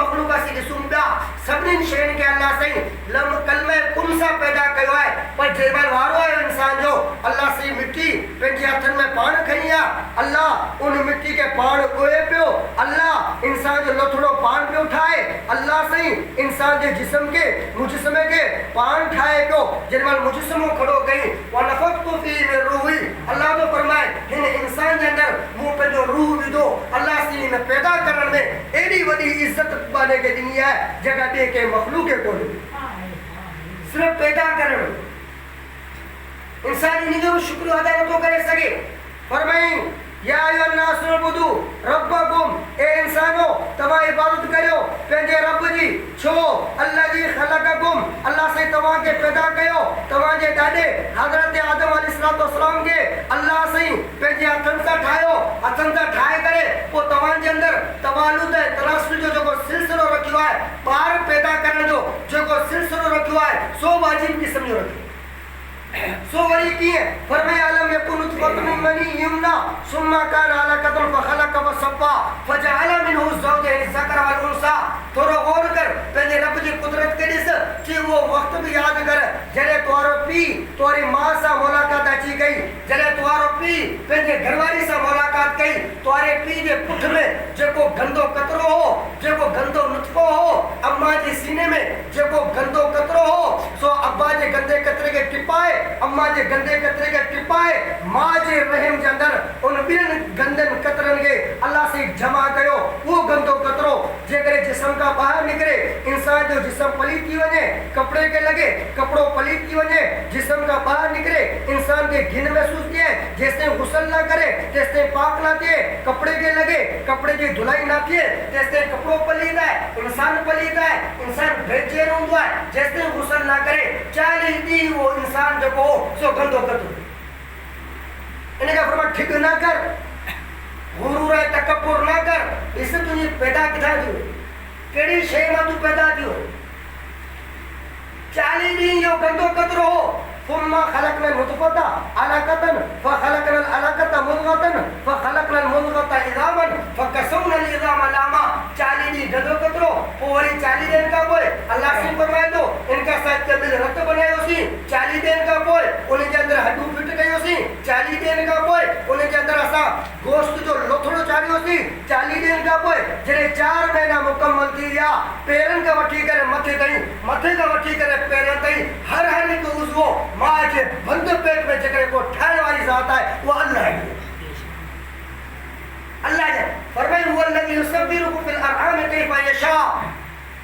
मखलूक सी ॾिसूं पिया सभिनीनि शयुनि खे अल्लाह साईं कलमे कुन सां पैदा कयो आहे पर जेमहिल वारो आहे इंसान जो अल्लाह साईं मिट्टी पंहिंजे हथनि में पाण खणी आहे अल्लाह उन मिट्टी खे पाण ॻोहे पियो अल्लाह इंसान जो लथड़ो पाण पियो ठाहे अल्लाह साईं इंसान जे जिस्म खे मुजस्समे खे पाण ठाहे पियो जेमहिल मुजस्समो खड़ो कई वनफ़ख़्तु फ़ीहि मिन रूही अल्लाह तो फरमाए हिन इंसान जे अंदर मूं पंहिंजो रूह विधो अल्लाह साईं हिन पैदा करण में एॾी वॾी इज़त बाने खे ॾिनी आहे जेका ॿिए कंहिं मख़लूक खे कोन्हे सिर्फ़ु पैदा करण इंसान इन जो शुक्र अदा नथो करे सघे फरमाई या अय्युहन्नास उअ्बुदू रब्बकुम ए इंसानो तव्हां इबादत करियो पंहिंजे रब जी छो अल्लाजी ख़लक़कुम अल्लाह से तव्हां खे पैदा कयो तव्हां जे ॾाॾे हज़रत आदम अलैहिस्सलाम खे अल्लाह साईं पंहिंजे हथनि सां ठाहियो हथनि सां ठाहे करे पोइ तव्हां जे अंदरि तवालुद ऐं तनासुल जो जेको सिलसिलो रखियो आहे ॿार पैदा करण जो जेको सिलसिलो रखियो आहे सो वाजिब क़िस्म जो रखियो सो वरी कीअं फरमाया अलम यकुन नुतफ़तन मिन मनी युमना सुम्मा कान अलक़तन फख़लक़ फसव्वा फजअल मिनहु ज़ौजैन ज़कर वल उन्सा थोरो गौर कर पंहिंजे रब जी कुदरत खे ॾिस कि उहो वक़्तु बि यादि कर जॾहिं तुंहिंजो पीउ तुंहिंजी माउ सां मुलाक़ात अची गई जॾहिं तुंहिंजो पीउ पंहिंजे घरवारी सां मुलाक़ात कई तुंहिंजे पीउ जे पुठ में जेको गंदो कतरो हो जेको गंदो नुतफ़ो हो अम्मा जे सीने में जेको गंदो कतरो हो सो अब्बा जे गंदे कतरे खे टिपाए अम्मा जे गंदे कतरे खे टिपाए मां जे रहम जे अंदर उन ॿियनि गंदनि कतरनि खे अल्लाह से जमा कयो उहो गंदो कतरो जेकॾहिं जिस्म खां ॿाहिरि निकिरे इंसान जो जिस्म पलीत थी वञे कपिड़े खे लॻे कपिड़ो पलीत थी वञे जिस्म खां ॿाहिरि निकिरे इंसान खे घिन महसूस थिए जेसिताईं गुसल न करे तेसिताईं पाक न थिए कपिड़े खे लॻे कपिड़े जी धुलाई न थिए तेसिताईं कपिड़ो पलीत आहे इंसान पलीत आहे इंसान बेचैन हूंदो आहे जेसिताईं गुसल न करे 40 ॾींहं उहो इंसान जेको सो गंदो कतरो इन खां फरमाया ठिक न कर गुरूर ऐं तकब्बुर न कर ॾिस तुंहिंजी पैदा किथां थियो कहिड़ी शइ मां तूं पैदा थियो 40 ॾींहं इहो गंदो कतरो हो ثم خلقنا النطفة علقة فخلقنا العلقة مضغة فخلقنا المضغة عظاما فكسونا العظام لحما 40 ॾींहं गंदो कतरो पोइ वरी 40 ॾींहंनि खां पोइ अल्लाह साईं फरमाए थो इनका साथ रत बनायोसीं 40 ॾींहंनि खां पोइ उन जे अंदरि हॾूं फिट कयोसीं 40 ॾींहंनि खां पोइ उन जे अंदरि असां गोश्त जो लोथड़ो चाढ़ियोसीं 40 ॾींहंनि खां पोइ जॾहिं 4 महीना मुकमल थी विया पेरनि खां वठी करे मथे ताईं मथे खां वठी करे पेरनि ताईं हर हिकु उज़वो मां जे बंद पेट में जेकॾहिं को ठाहिण वारी ज़ात आहे उहा अल्लाह आहे अल्लाह जे फरमाई हुव الذي يصبركم في الارحام كيف يشاء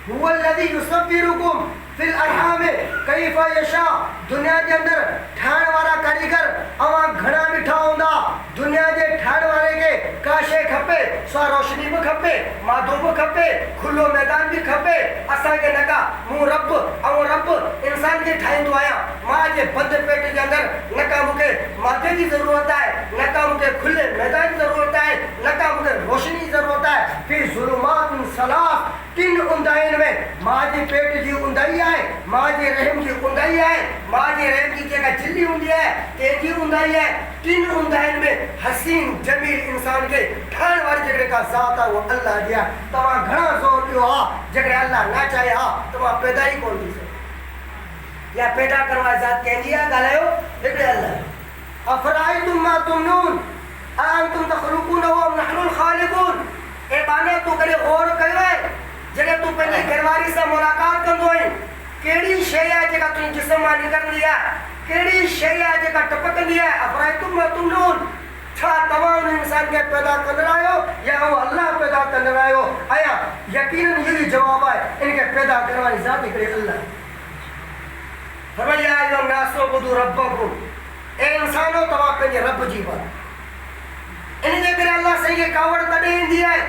हुव الذي يصبركم في الارحام كيف يشاء दुनिया जे अंदर ठाहिण वारा कारीगर अवां घणा ॾिठा हूंदा दुनिया जे ठाहिण वारे खे का शइ खपे सा रोशनी बि खपे मादो बि खपे खुलो मैदान बि खपे असांखे न का मूं रब इंसान खे ठाहींदो आहियां मां जे बंद पेट जे अंदरि न का मूंखे मादे जी ज़रूरत आहे न का मूंखे खुले मैदान जी ज़रूरत आहे न का मूंखे रोशनी जी ज़रूरत आहे फी ज़ुलुमातिन सलास 3 उंदाइनि में मां जे पेट जी उंदाई आहे मां जे रहम जी उंदाई आहे मां जे रहम जी जेका झिल्ली हूंदी आहे तंहिंजी उंदाई आहे 3 उंदाइनि में हसीन जमील इंसान खे ठाहिण वारी जेकॾहिं का ज़ात आहे उहा अल्लाह जी आहे तव्हां घणा ज़ोर ॾियो आहे जेकॾहिं अल्लाह न चाहे हा तव्हां पैदा ई कोन थी सघो या पैदा करण वारी ज़ात कंहिंजी आहे ॻाल्हायो हिकिड़े अल्लाह अफ़राइतुम मा तुमनून अअंतुम तख़लुक़ूनहु अम नहनुल ख़ालिक़ून ए बाने तूं कॾहिं गौर कयो आहे जॾहिं तूं पंहिंजी घरवारी सां मुलाक़ात कंदो आहीं कहिड़ी शइ आहे जेका तुंहिंजे जिस्म मां निकिरंदी आहे कहिड़ी शइ आहे जेका टपकंदी आहे अफ़राइतुम मा तुमनून छा तव्हां उन इंसान खे पैदा कंदड़ आहियो या उहो अल्लाह पैदा कंदड़ आहियो आया यकीनन इहो ई जवाबु आहे इनखे पैदा करण वारी ज़ात हिकिड़े अल्लाह फरमाया या नास उअ्बुदू रब्बकुम ए इंसानो तव्हां पंहिंजे रब जी इबादत इन जे करे अल्लाह साईं खे कावड़ तॾहिं ईंदी आहे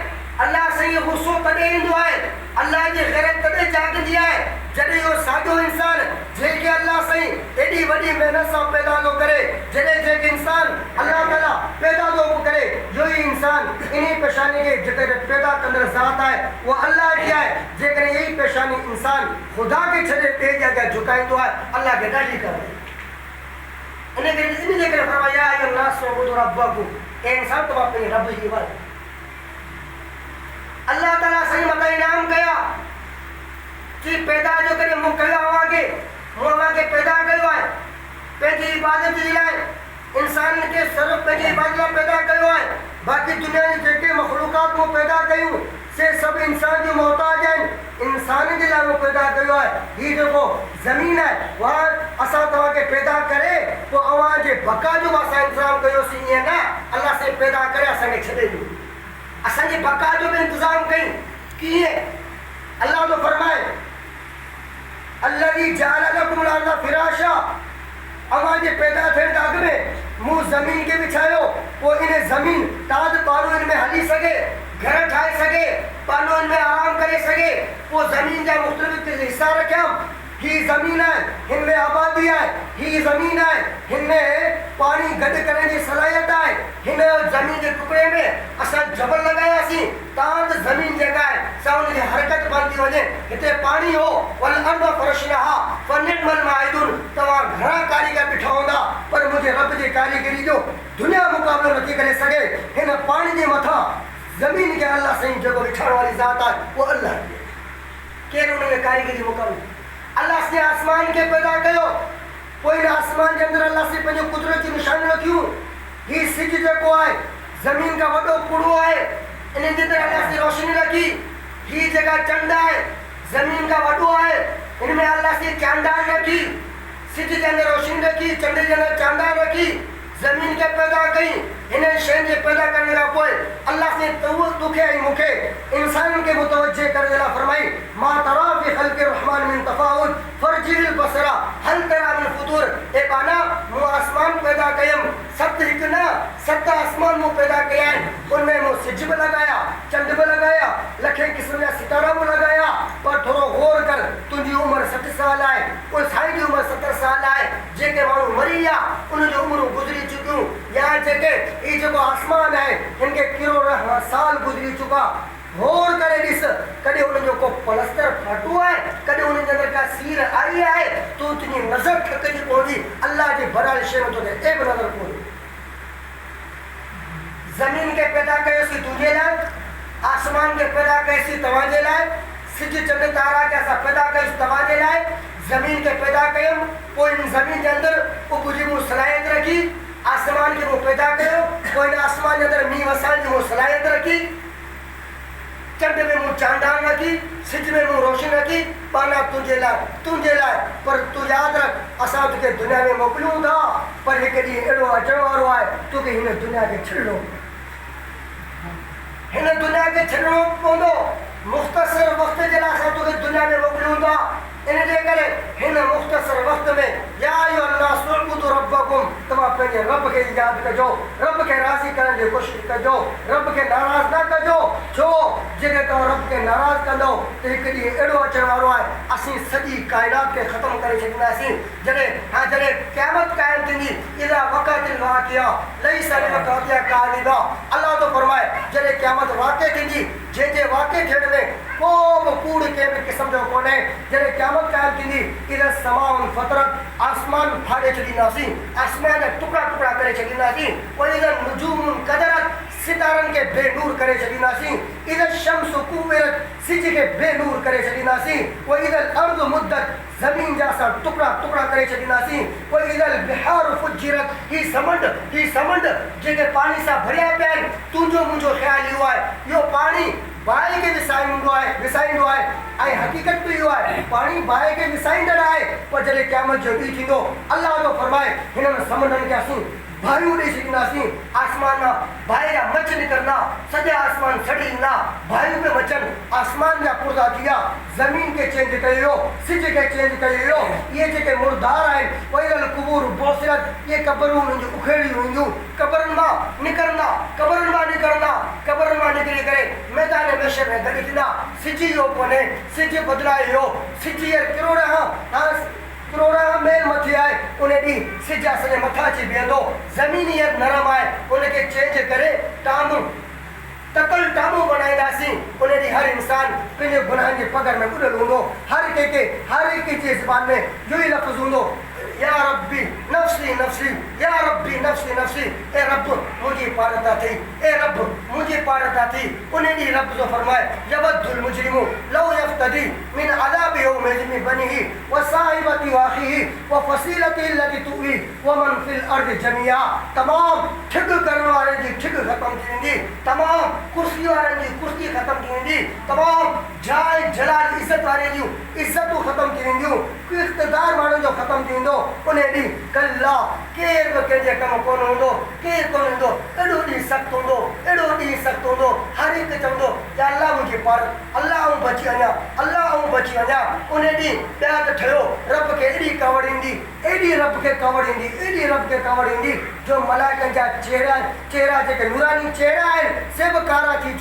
अल्लाह साईं खे गुस्सो तॾहिं ईंदो आहे अल्लाह जी ग़ैरत तॾहिं जाॻंदी आहे जॾहिं इहो साॻियो इंसान जंहिंखे अल्लाह साईं एॾी वॾी महिनत सां पैदा थो करे जॾहिं जेके इंसान अल्लाह ताला पैदा थो करे इहो ई इंसान इन पेशानी खे जेकॾहिं पैदा कंदड़ ज़ात आहे उहा अल्लाह जी आहे जेकॾहिं इहा ई पेशानी इंसान ख़ुदा खे छॾे ॿिए जे अॻियां झुकाईंदो आहे अल्लाह खे ॾाढी करे इन जे करे फरमाया या नास उअ्बुदू रब्बकुम ए इंसान तव्हां पंहिंजे रब जी इबादत अल्लाह ताला साईं मथां इनाम कया इबादत जी लाइ इंसान के सिर्फ पंहिंजी इबादत पैदा कयो आहे। बाक़ी दुनिया जी जेके मखलूक़ात वो पैदा कयूं से सब इंसान जो मोहताज आहिनि, इंसान जे लाइ वो पैदा कयो आहे। हीउ जेको ज़मीन आहे उहा असां तव्हांखे पैदा करे पोइ अव्हां जे बका जो असां इंतज़ाम कयोसीं, ईअं न अलाह से पैदा करे असांखे छॾे ॾिनो, असांजे बका जो बि इंतज़ाम कई। कीअं? अलाह तो फरमाए अल्लज़ी जअल लकुमुल अर्ज़ फ़िराशा, अव्हां जे पैदा थियण खां अॻु में मूं ज़मीन खे विछायो, पोइ इन ज़मीन ताज पाणो इन में हली सघे, घर ठाहे सघे, पाणो इन में आराम करे सघे। पोइ ज़मीन जा मुख़्तलिफ़ हिस्सा रखियमि। ही ज़मीन आहे, हिन में आबादी आहे, ही ज़मीन आहे, हिन में पाणी गॾु करण जी सलाहियत आहे। हिन ज़मीन जे टुकड़े में असां जबल लॻायासीं, तव्हां त ज़मीन जेका आहे सा उन जी हरकत बंदि थी वञे। हिते पाणी हो वल अर्द फ़रशनाहा फ़निअमल माइदून, तव्हां घणा कारीगर ॿिठा हूंदा पर मुंहिंजे रब जी कारीगरी जो दुनिया मुक़ाबिलो नथी करे सघे। हिन पाणी जे मथां ज़मीन खे अलाह साईं जेको विछाइण वारी ज़ात आहे उहो अलाह आहे। केरु उन में कारीगरी मुक़ाबिलो? अल्लाह से आसमान के पैदा कयो, पोइ इन आसमान जे अंदरि अल्लाह से पंहिंजो कुदरत जी निशानियूं रखियूं। हीउ सिज जेको आहे ज़मीन खां वॾो कुड़ो आहे, इन जे अंदरि अल्लाह से रोशनी रखी। हीउ जेका चंड आहे ज़मीन खां वॾो आहे, इन में अल्लाह से चांदान रखी। सिज जे अंदरि रोशनी रखी, चंड जे अंदरि चांदान रखी, ज़मीन खे पैदा कई। हिन शयुनि जे पैदा करण खां पोइ अल्लाह से तोखे ऐं मूंखे इंसाननि खे मुतवजे करण जे लाइ फरमाई मा तरा फी ख़ल्क़ि रहमान मिन तफ़ाउत फर्जिल बसरा हल तरा मिन फुतूर। ए बाना मूं आसमान पैदा कयमि, सत हिकु न 7 आसमान मूं पैदा कया आहिनि। उनमें मूं सिज बि लॻाया, चंड बि लॻाया, लखे क़िस्म जा सितारा बि लॻाया। पर थोरो गौर कर, तुंहिंजी उमिरि 60 साल आहे, उन साईं जी उमिरि 70 साल आहे। जेके माण्हू मरी विया उन जूं उमिरूं गुज़री चुकियूं, या जेके ये जेको आसमान है इनके करोड़ साल गुजरी चुका। गौर करे ॾिस, कॾहिं उनजो को पलस्तर फाटो आहे, कॾहिं उन जे अंदरि का सीर आई आहे, तूं तुंहिंजी नज़र थकिजी पवंदी। अल्लाह जी भरियल शइ में तोखे एक नज़र पवंदी। ज़मीन के पैदा कयोसीं तुंहिंजे लाइ, आसमान के पैदा कयोसीं तव्हांजे लाइ, सिज चंड तारा के असां पैदा कयोसीं तव्हांजे लाइ। ज़मीन के पैदा कयमि, पोइ इन ज़मीन जे अंदरि उब जी मूं सलाहियत रखी। आसमान के वो पैदा कयो, कोई आसमान के अंदर मींहुं वसाइण जी वो सलाहियत रखी। चंड में मूं चांदान रखी, सिज में मूं रोशनी रखी। पाना तुंहिंजे लाइ। पर तूं यादि रख, असां तोखे दुनिया में मोकिलियूं था, पर हिकु ॾींहुं अहिड़ो अचण वारो आहे तोखे हिन दुनिया खे छॾिणो, हिन दुनिया खे छॾिणो पवंदो। मुख़्तसर वक़्त जे लाइ असां तोखे दुनिया में मोकिलियूं था। इन जे करे हिन मुख़्तसर वक़्त में या अय्युहन्नास उअ्बुदू रब्बकुम, तव्हां पंहिंजे रब खे यादि कजो, रब खे राज़ी करण जी कोशिशि कजो, रब खे नाराज़ न कजो। छो जेकर तव्हां रब खे नाराज़ कंदो त हिकु ॾींहुं अहिड़ो अचण वारो आहे असीं सॼी काइनात खे ख़तमु करे छॾींदासीं। जॾहिं क़यामत क़ाइमु थींदी, इज़ा वक़अतिल वाक़िआ लैस लिवक़अतिहा काज़िबा। अल्लाह तो फरमाए जॾहिं क़यामत वाक़िअ थींदी, जंहिंजे वाक़िअ थियण में को बि कूड़ कंहिं बि क़िस्म जो कोन्हे। जॾहिं क़यामत क़ाइमु थींदी, इज़ा समाउन फतरत, आसमान फाड़े छॾींदासीं, आसमान जा टुकड़ा टुकड़ा करे छॾींदासीं। वरी इज़ा नुजूमुन कदरत, सितारनि खे बेनूर करे छॾींदासीं। इज़ा शम्सु कुविरत, सिज खे बेनूर करे छॾींदासीं। वरी इज़ा अर्ज़ मुद्दत, ज़मीन जा असां टुकड़ा टुकड़ा करे छॾींदासीं। वरी इज़ा बिहार फुज्जिरत, ही समुंड जेके पाणी सां भरिया पिया आहिनि, तुंहिंजो मुंहिंजो ख़्यालु इहो आहे इहो पाणी बाहि खे विसाईंदो आहे। ऐं हक़ीक़त बि इहो आहे पाणी बाहि खे विसाईंदड़ आहे। पर जॾहिं क़यामत जो ॾींहुं थींदो, अल्लाह जो फरमाए हिननि समुंडनि खे असीं भारियूं ॾेई छॾींदासीं। आसमान मां बाहि जा मछ निकिरंदा, सॼा आसमान सड़ी ईंदा, बाहियूं पिया मचनि, आसमान जा पुर्जा थी विया, ज़मीन खे चेंज कयो वियो, सिज खे चेंज कयो वियो। इहे जेके मुर्दार आहिनि, वइल कुबूर बोसिरत, इहे क़बरूं उन्हनि जूं उखेड़ियूं ईंदियूं, कबरनि मां निकिरंदा, कबरनि मां निकिरी करे मैदान महशर में गॾु थींदा। सिज इहो कोन्हे, सिज बदिलाए वियो, सिज करोड़ मेल मथे आहे, उन ॾींहुं सिज असांजे मथां अची बीहंदो। ज़मीन हीअ नरम आहे, उनखे चेंज करे टामू बनाईंदासीं। उन ॾींहुं हर इंसान पंहिंजे गुनाहनि जे पगर में ॿुॾल हूंदो। हर हिकु जी ज़बान में इहो ई लफ़्ज़ हूंदो, या रब्बी नफ़्सी नफ़्सी, या रब्बी नफ़्सी नफ़्सी। ए रब मुंहिंजी पारता थी, ए रब मुंहिंजी पारता थी। उन ॾींहुं रब जो फरमाए यवद्दुल मुजरिमु लौ यफ्तदी मिन अज़ाबि यौमिज़ बिबनिही व साहिबतिही अबी व अखीही व फसीलती अल्लती तुवी व मन फिल अर्द जमिया। तमाम ठिग करण वाले जी ठिग खत्म थी वेंदी, तमाम कुर्सी वाले जी कुर्सी खत्म थी वेंदी, तमाम जाय जलाल इज्जत वाले जी इज्जत खत्म थी वेंदियूं, इक़्तिदार माण्हू जो खत्म थी वेंदो। उन ॾींहुं कल्ला केर बि कंहिंजे कमु कोन हूंदो, केर कोन हूंदो। एॾो ॾींहुं सख़्तु हूंदो, एॾो ॾींहुं सख़्तु हूंदो। हर हिकु चवंदो या अल्लाह मुंहिंजी पार, अल्लाह आऊं बची वञा, अल्लाह आऊं बची वञा। उन ॾींहुं ॿिया त ठहियो रब खे एॾी कवड़ ईंदी, एॾी रब खे कवड़ ईंदी, एॾी रब खे कवड़ ईंदी जो मलाइकनि जा चेहरा जेके नूरानी चेहरा आहिनि से बि कारा थी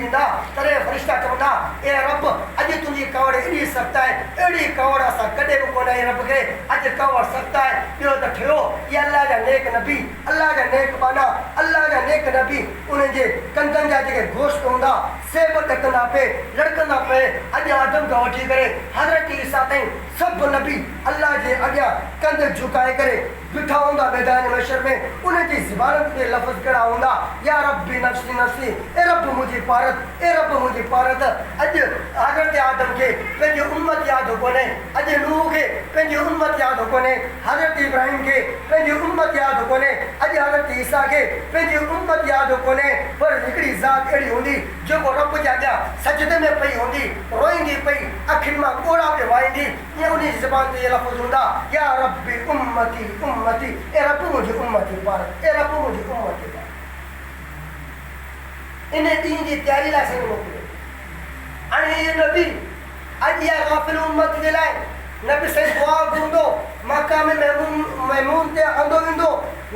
वेंदा। तॾहिं फ़रिश्ता चवंदा ए रब अॼु तुंहिंजी कवड़ एॾी सख़्तु आहे, अहिड़ी कवड़ असां कॾहिं बि कोन आई रब खे, अॼु कवड़ सख़्तु आहे। ॿियो त ठहियो इहे अल्लाह जा नेक नबी, अल्लाह जा नेक बाना, अल्लाह जा नेक नबी उन्हनि जे कंधनि जा जेके गोश्त हूंदा से बि ॾकंदा पे, लड़कंदा पे। अॼु आदम खां वठी करे हज़रत ईसा ताईं सभु नबी अल्लाह जे अॻियां कंध झुकाए करे बीठा हूंदा मैदान महशर में। उनजी ज़बान ते लफ़्ज़ कहिड़ा हूंदा या रब्बी नफ़्सी नफ़्सी, ए रब मुंहिंजी पारत, ए रब मुंहिंजी पारत। अॼु हज़रत आदम खे पंहिंजी उम्मत यादि कोन्हे, अॼु नूह खे पंहिंजी उम्मत यादि कोन्हे, हज़रत इब्राहिम खे पंहिंजी उम्मत यादि कोन्हे, अॼु हज़रत ईसा खे पंहिंजी उम्मत यादि कोन्हे। पर हिकिड़ी ज़ात अहिड़ी हूंदी जेको रब जे अॻियां सजदे में पई हूंदी, रोईंदी पई, अखियुनि मां ॻोड़ा पे वाईंदी। ईअं उन जी ज़बान ते इहे लफ़्ज़ हूंदा या रब्बी उम्मती उम्मती, ए रब मुंहिंजी उम्मती पार, ए रब मुंहिंजी उम्मती पार। इन ॾींहं जी तयारी लाइ साईं मोकिलियो। हाणे इहे नबी अॼु इहा गाफ़िल उम्मत जे लाइ नबी साईं दुआ घुरंदो, मक़ाम महमूद ते आंदो वेंदो।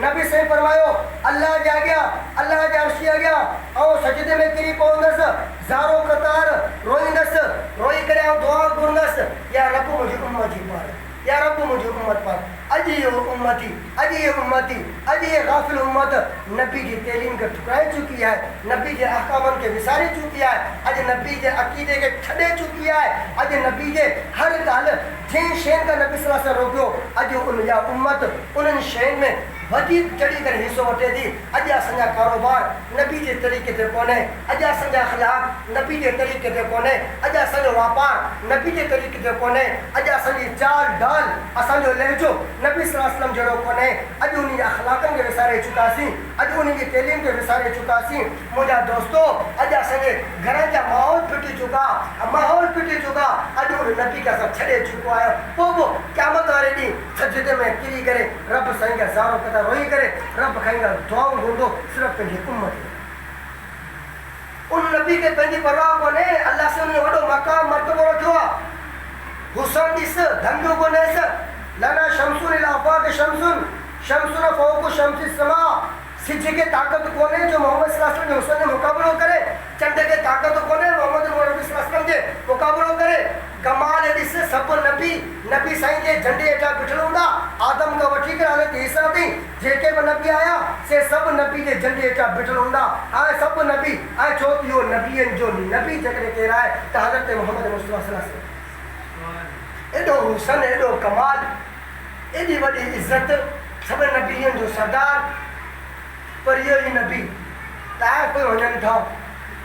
नबी साईं फरमायो अल्लाह जे अॻियां, अल्लाह जे अर्श जे अॻियां ऐं सजदे में किरी पवंदसि, ज़ारो क़तार रोईंदसि, रोई करे ऐं दुआ घुरंदसि या रब मुंहिंजी उम्मत जी पार, या रब मुंहिंजी उम्मत पार। अॼु इहो उम्मती, अॼु इहे उम्मती, अॼु इहे गाफ़िल उम्मत नबी जी तइलीम खे ठुकाए चुकी आहे, नबी जे अहकामनि खे विसारे चुकी आहे, अॼु नबी जे अक़ीदे खे छॾे चुकी आहे। अॼु नबी जे हर ॻाल्हि जंहिं शयुनि खां नबी सल्लल्लाहु अलैहि वसल्लम रोकियो, अॼु उनजा उम्मत उन्हनि शयुनि में वधीक चढ़ी करे हिसो वठे थी। अॼु असांजा कारोबार नबी जे तरीक़े ते कोन्हे, अॼु असांजा अख़लाक़ नबी जे तरीक़े ते कोन्हे, अॼु असांजो वापारु नबी जे तरीक़े ते कोन्हे, अॼु असांजी चाल ढाल, असांजो लहजो नबी सल्लल्लाहु अलैहि वसल्लम जहिड़ो कोन्हे। अॼु उन जे अख़लाक़नि खे विसारे चुकासीं, अॼु उन जी तइलीम खे विसारे चुकासीं। मुंहिंजा दोस्तो, अॼु असांजे घरनि जा माहौल फिटी चुका, माहौल फिटी चुका। अॼु उन नबी खे असां छॾे चुको आहियो। पोइ बि क़यामत वारे ॾींहुं सजदे में किरी करे रब साईं खे ज़ारो कंदा, रोई करे रब खाईंदा, दुआऊं घुरंदो सिर्फ़ु पंहिंजी उम्मत। उन नबी खे पंहिंजी परवाह कोन्हे, अल्लाह से उन वॾो मक़ाम मर्तबो रखियो आहे। हुसन ॾिस, धंधो कोन्हेसि, लना शमसुन इला आफ़ाक़ शमसुन, शमसुन फ़ौक़ शमसि समा। सिज खे ताक़त कोन्हे जो मोहम्मद सल्लल्लाहु अलैहि वसल्लम जे हुसन जो मुक़ाबिलो करे, चंड खे ताक़त कोन्हे मोहम्मद सल्लल्लाहु अलैहि वसल्लम जे मुक़ाबिलो करे। कमाल ॾिस, सभु नबी साईं जे झंडे हेठां बीठल हूंदा, आदम खां वठी करे हज़रत ईसा ताईं जेके बि नबी आया से सभु नबी जे झंडे हेठां बीठल हूंदा। हाणे सभु नबी, ऐं छो त इहो नबीअनि जो नबी जेकॾहिं केरु आहे त हज़रत मोहम्मद मुस्तफ़ा सल्लल्लाहु अलैहि वसल्लम। एॾो हुसन, एॾो कमाल, एॾी वॾी इज़त, सभु नबीअनि जो सरदार। पर इहो ई नबी ताइफ़ पे वञनि था,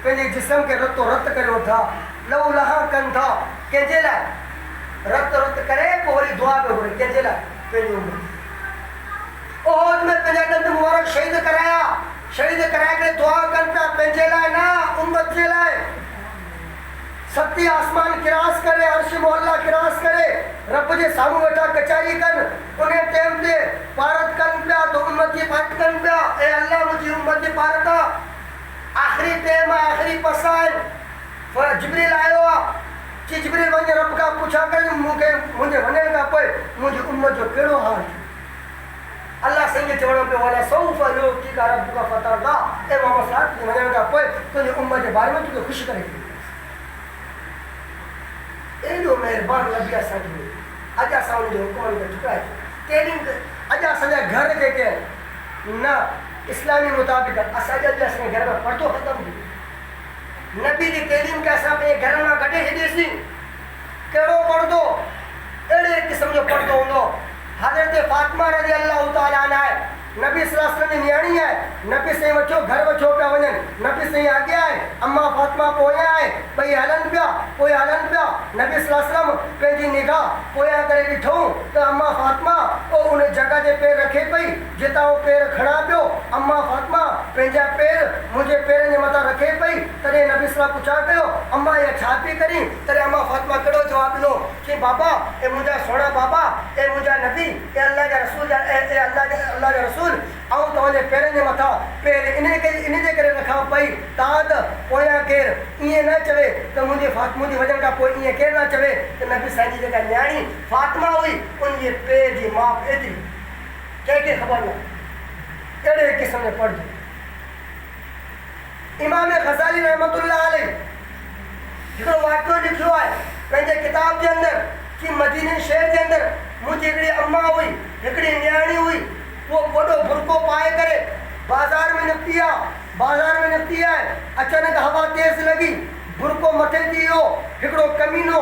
पंहिंजे जिस्म खे रतो रत करियो था, लहू लहा कनि था। कंहिंजे लाइ? रत करे पोइ वरी दुआ पियो घुरे, कंहिंजे लाइ? पंहिंजी उम्मत। ओहद में पंहिंजा ॾंद मुबारक शहीद कराया, शहीद कराए करे दुआ कनि पिया, पंहिंजे लाइ न, उम्मत जे लाइ। सती आसमान किरास करे, अर्श मोहल्ला किरास करे, रब जे साम्हूं वेठा कचारी कनि, उन टाइम ते पारत कनि पिया त उम्मत जी पारत कनि पिया। ए अल्लाह मुंहिंजी उम्मत जी पारत आहे। आख़िरी टाइम आहे, आख़िरी पसा आहिनि। जिब्रील आयो आहे कि जिब्रील वञे रब खां पुछा करे मूंखे मुंहिंजे वञण खां पोइ मुंहिंजी उम्मत जो कहिड़ो हाल थियो। अल्लाह साईं खे चवणो पियो वञा सौफ़ युअतीका रब्बुका फतरदा, ए मोहम्मद साहब वञण खां पोइ तुंहिंजी उम्मत जे बारे में तोखे ख़ुशि करे ॾींदुसि। एॾो महिरबानी नबी असांखे हुई। अॼु असां हुनजे हुकुमनि खे ठुकाए तइलीम। अॼु असांजा घर जेके आहिनि न इस्लामी मुताबिक़, असांजे अॼु असांजे घर में पर्दो ख़तमु थी वियो। नबी जी तइलीम खे असां पंहिंजे घर मां कढे छॾीसीं। कहिड़ो पर्दो? अहिड़े क़िस्म जो पर्दो हूंदो। हज़रत फातिमा रज़ी अल्लाह ताला अन्हा नबी सल्लल्लाहु अलैहि वसल्लम न्याणी है नबी से वठो घर वठो पिया वञनि नबी से आगे आहे अम्मा फातिमा पोयां आहे भई हलन पिया नबी सल्लल्लाहु अलैहि वसल्लम पंहिंजी निगाह पोयां करे ॾिठो त अम्मा फातिमा ओ उन जगह ते पैर रखे पई जितां उहो पैर खणा पियो अम्मा फातिमा पंहिंजा पैर मुंहिंजे पेरनि जे मथां रखे पई तॾहिं नबी सल्लल्लाहु पुछा कयो अम्मा इहा छा पई करी तॾहिं अम्मा फातिमा कहिड़ो जवाबु ॾिनो कि बाबा ए मुंहिंजा सोना बाबा ए मुंहिंजा नबी ए अल्लाह जा रसूल अल्लाह जा रसूल ऐं तव्हांजे पेरनि जे मथां पेर इन जे करे रखां पई तव्हां त पोयां केरु ईअं न चवे त मुंहिंजी वजन खां पोइ ईअं केरु न चवे त नबी साईं जी जेका न्याणी फातिमा हुई उनजे पेर जी माप एतिरी कंहिंखे ख़बर न अहिड़े क़िस्म जो पढ़जो इमाम ग़ज़ाली रहमतुल्लाह अलैह हिकिड़ो वाक़ियो लिखियो आहे पंहिंजे किताब जे अंदरि कि मदीने शहर जे अंदरि मुंहिंजी हिकिड़ी अम्मा हुई हिकिड़ी न्याणी हुई वो वॾो बुरको पाए करे बाज़ार में निकिती आहे अचानक हवा तेज़ लॻी बुरको मथे थी वियो हिकिड़ो कमीनो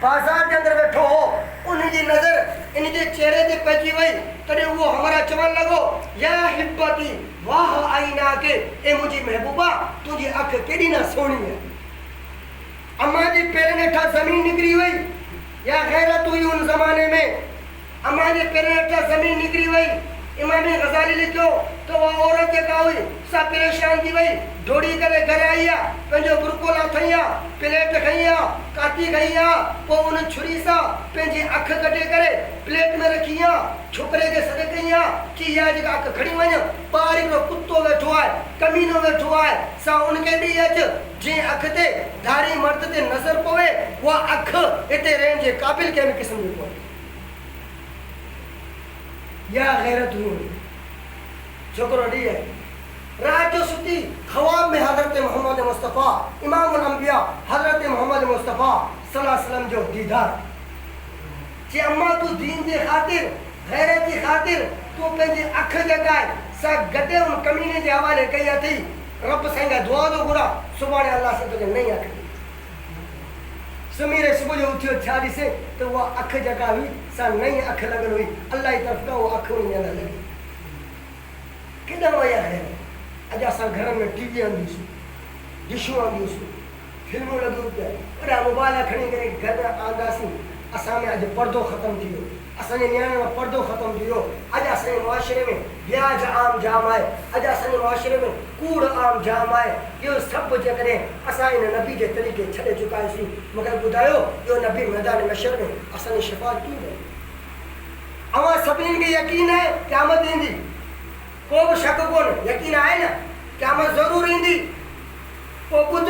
बाज़ार जे अंदरि वेठो हो उनजी नज़र इनजे चेहरे ते पइजी वई तॾहिं उहो हमरा चवणु लॻो या हिब्बती वाह आईना के ए मुंहिंजी महबूबा तुंहिंजी अखि केॾी न सुहिणी आहे अम्मा जी पेरनि हेठां ज़मीन निकिरी वई या ग़ैरत हुई उन ज़माने में अम्मा जे पेरनि हेठां ज़मीन निकिरी वई इमाम ग़ज़ाली लिखियो तो वह औरत जेका हुई सा परेशान थी वई दौड़ी करे घर आई आहे पंहिंजो बुरको लाथई आहे प्लेट खई आहे काती खई आहे पोइ उन छुरी सां पंहिंजी अखि कटे करे प्लेट में रखी आहे छोकिरे खे सॾु कई आहे कि इहा जेका अखि खणी वञ ॿाहिरि हिकिड़ो कुतो वेठो आहे कमीनो वेठो आहे सा उनखे ॾेई अचु जीअं अखि ते धारी मर्द ते नज़र पवे उहा अखि हिते रहण जे क़ाबिल कंहिं बि क़िस्म जी कोन्हे या गैरत हुई छोकिरो ॾी आहे रात जो सुती ख़्वाब में हज़रत मोहम्मद मुस्तफ़ा इमाम उल अंबिया हज़रत मोहम्मद मुस्तफ़ा सल्लल्लाहु अलैहि वसल्लम जो दीदार कि अम्मा तू दीन जे ख़ातिर गैरत जी ख़ातिर तू पंहिंजी अखि जेका आहे सा गॾे उन कमीने जे हवाले कई अथई रब साईं खां दुआ थो घुरां सुभाणे अलाह सां तोखे नई अखि ॾे सुमीरे सुबुह जो उथियो छा ॾिसे त उहा अखि जेका हुई सा नई अखि लॻल हुई अलाह जी तरफ़ खां उहा अखि उन में लॻी केॾा वया आहिनि अॼु असां घर में टीवी आंदियूं डिशूं आंदियूं फिल्मूं लॻियूं पिया वॾा मोबाइल खणी करे घर में आंदासीं असां में अॼु पर्दो ख़तमु थी वियो असांजे नियाणे में पर्दो ख़तमु थी वियो अॼु असांजे मुआशिरे में व्याज आम जाम आहे अॼु असांजे मुआशिरे में कूड़ आम जाम आहे इहो सभु जेकॾहिं असां इन नबी जे तरीक़े छॾे चुकासीं मूंखे ॿुधायो इहो नबी मैदान मशर में असांजी शिफ़ात कीअं कई अवां सभिनीनि खे यकीन आहे क़यामत ईंदी को बि शक कोन्हे यकीन आहे न क़यामत ज़रूरु ईंदी पोइ ॿुध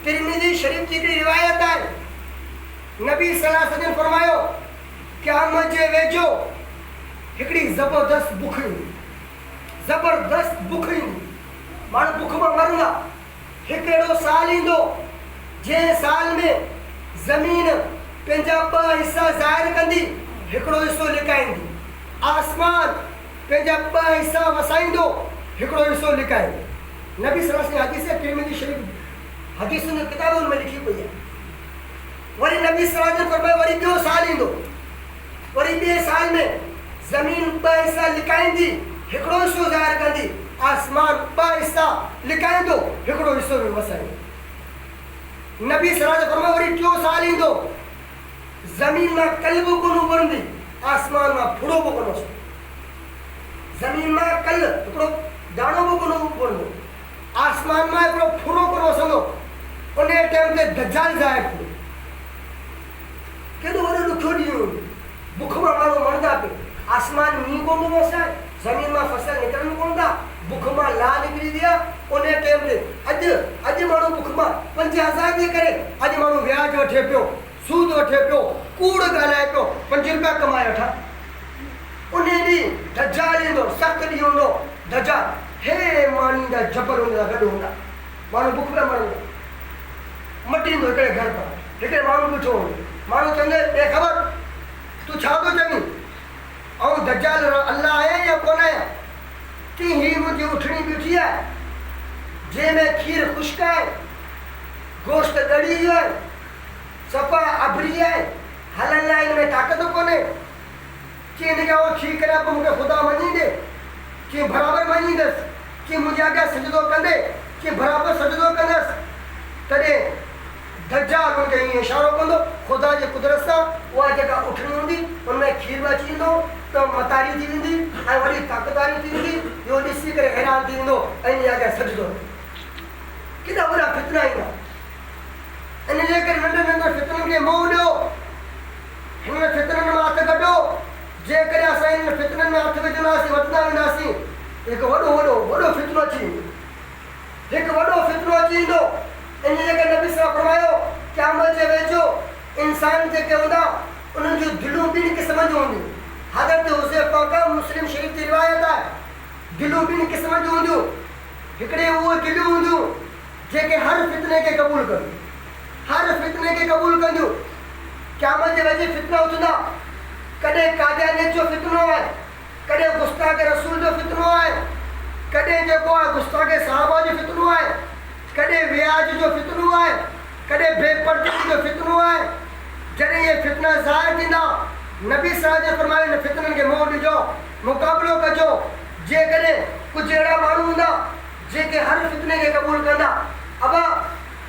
तिरमिज़ी शरीफ़ जी हिकिड़ी रिवायत आहे नबी सल्लल्लाहु अलैहि वसल्लम फरमायो क़यामत जे वेझो हिकिड़ी ज़बरदस्त बुख ईंदी माण्हू बुख में मरंदा हिकु अहिड़ो साल ईंदो जंहिं साल में ज़मीन पंहिंजा 2 हिसा ज़ाहिर कंदी हिकिड़ो हिसो लिकाईंदी आसमान पंहिंजा 2 हिसा वसाईंदो हिकिड़ो हिसो लिकाईंदो नबी सल्लल्लाहु अलैहि वसल्लम हदीस तिरमिज़ी शरीफ़ हदीसुनि जी किताबुनि में लिखी पई आहे वरी नबी सल्लल्लाहु अलैहि वसल्लम फरमायो वरी ॿियो साल ईंदो वरी ॿिए साल में ज़मीन 2 हिसा लिकाईंदी हिकिड़ो हिसो ज़ाहिर कंदी आसमान 2 हिसा लिकाईंदो हिकिड़ो हिसो बि वसाईंदो नबी सल्लल्लाहु अलैहि वसल्लम फरमायो वरी टियों साल ईंदो ज़मीन मां कल बि कोन उभरंदी आसमान मां फुड़ो बि कोन वसंदो ज़मीन मां कल हिकिड़ो दाणो बि कोन उभरंदो आसमान मां हिकिड़ो फुड़ो कोन वसंदो उन टाइम ते दज्जाल ज़ाहिर थींदो केॾो वॾो ॾुखियो ॾींहुं बुख मां माण्हू मरंदा पिया आसमान मींहुं कोन थो वसाए ज़मीन मां फसल निकिरनि कोन था बुख मां ला निकिरी विया उन टाइम ते अॼु माण्हू बुख मां 50,000 जे करे अॼु माण्हू व्याज वठे पियो सूद वठे पियो कूड़ ॻाल्हाए पियो 5 रुपया कमाए वठा उन ॾींहुं दज्जाल ईंदो सख़्तु ॾींहुं हूंदो दज्जाल हे मानींदा जबर हूंदा गॾु हूंदा माण्हू बुख में मरंदा मटींदो हिकिड़े घर पर हिकिड़े माण्हू ॿिठो हूंदो माण्हू चवंदे ए ख़बर तूं छा थो चवीं ऐं दज्जाल अल्लाह आया या कोन आया की ही मुंहिंजी उठणी बीठी आहे जंहिंमें खीर ख़ुश्क आहे गोश्त ॻड़ी वियो आहे सफ़ा अबरी आहे हलण लाइ हिन में ताक़त कोन्हे की हिनखे उहो ठीकु करे पोइ मूंखे ख़ुदा मञी ॾे कि बराबर मञींदसि कि मुंहिंजे अॻियां सजदो कंदे कि बराबर सजदो कंदसि तॾहिं दज्जाल हुनखे ईअं इशारो कंदो ख़ुदा जी कुदरत सां उहा जेका उठणी हूंदी उनमें खीर अची वेंदो त मतारी थी वेंदी ऐं वरी ताक़तवारी थी वेंदी इहो ॾिसी करे हैरान थी वेंदो ऐं इन जे अॻियां सजदो केॾा वॾा फितना ईंदा इन जे करे नंढनि नंढनि फितननि खे मोह ॾियो हिन फितननि मां हथु कढो जेकॾहिं असां इन फितननि में हथु विझंदासीं वधंदा वेंदासीं हिकु वॾो फितनो अची वेंदो हिकु वॾो फितनो अची वेंदो इन जे करे नबी साहब फरमायो क़यामत जे वेझो इंसान जेके हूंदा उन्हनि जूं दिलूं ॿिनि क़िस्म जूं हूंदियूं हज़रत हुज़ैफ़ा खां मुस्लिम शरीफ़ जी रिवायत आहे दिलूं ॿिनि क़िस्म जूं हूंदियूं हिकिड़े उहे दिलूं हूंदियूं जेके हर फितने खे क़बूल कंदियूं हर फितने खे क़बूल कंदियूं क़यामत जे वेझे फितना उथंदा कॾहिं कादियानियत जो फितनो आहे कॾहिं गुस्ताख़ रसूल जो फितनो आहे कॾहिं जेको आहे गुस्ताख़ सहाबा जो फितनो आहे कॾहिं व्याज जो फितनो आहे कॾहिं बेपर्दगी जो फितनो आहे जॾहिं इहे फितना ज़ाहिर थींदा नबी साहब जे फरमायो इन फितननि खे मोह ॾिजो मुक़ाबिलो कजो जेकॾहिं कुझु अहिड़ा माण्हू हूंदा जेके हर फितने खे क़बूल कंदा अबा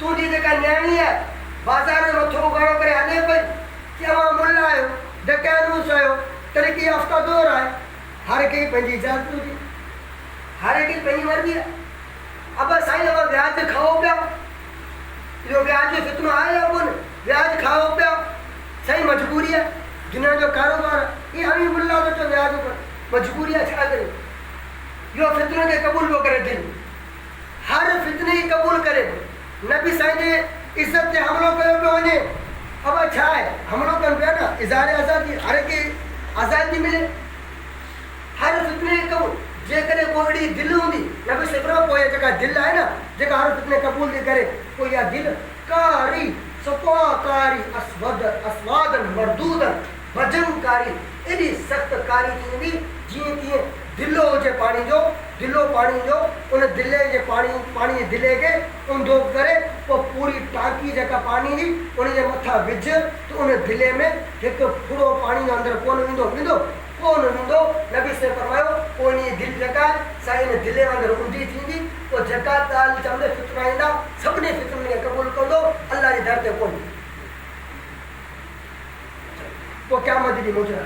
तुंहिंजी जेका न्याणी आहे बाज़ार में मथो उघाड़ो करे हले पई कि अवां मुल्ला आहियो डकानूस आहियो तरक़ी याफ़्ता दौर आहे हर कंहिंखे पंहिंजी इजाज़त हुजे हर कंहिंखे पंहिंजी मर्ज़ी आहे अब साईं अब व्याज खाओ पिया इहो व्याज जो फितनो आहे या कोन व्याज खाओ पिया साईं मजबूरी आहे दुनिया जो कारोबार आहे इहे हमी मुल्ला थो चओ व्याज पर मजबूरी आहे छा करे इहो फितने खे क़बूल पियो करे दिलि हर फितने खे क़बूल करे नबी साईं जे इज़त ते हमिलो कयो पियो वञे अब छा आहे हमिलो कनि पिया न इज़हार आज़ादी हर कंहिं आज़ादी मिले हर फितने खे क़बूल जेकॾहिं को अहिड़ी दिलि हूंदी नबी सिफरा पोइ जेका दिलि आहे न जेका हर फितने क़बूल थी करे पोइ इहा दिलि कारी सफ़ाकारी अस्वादन मरदूदन भजनकारी एॾी सख़्तु कारी थी वेंदी जीअं कीअं दिलो हुजे पाणी जो दिलो पाणी जो उन दिले जे पाणी दिले खे ऊंधो करे पोइ पूरी टांकी जेका पाणी जी उन जे मथां विझ त उन दिले में हिकु फुड़ो पाणी जो अंदरि कोन वेंदो कोन हूंदो नबी से फरमायो पोइ इन दिलि जेका आहे साईं इन दिले वांगुरु ऊंधी थींदी पोइ जेका ॻाल्हि चवंदे फितना ईंदा सभिनी फितरनि खे क़बूल कंदो अलाह जी दर ते कोन पोइ क़यामत जी मुजरा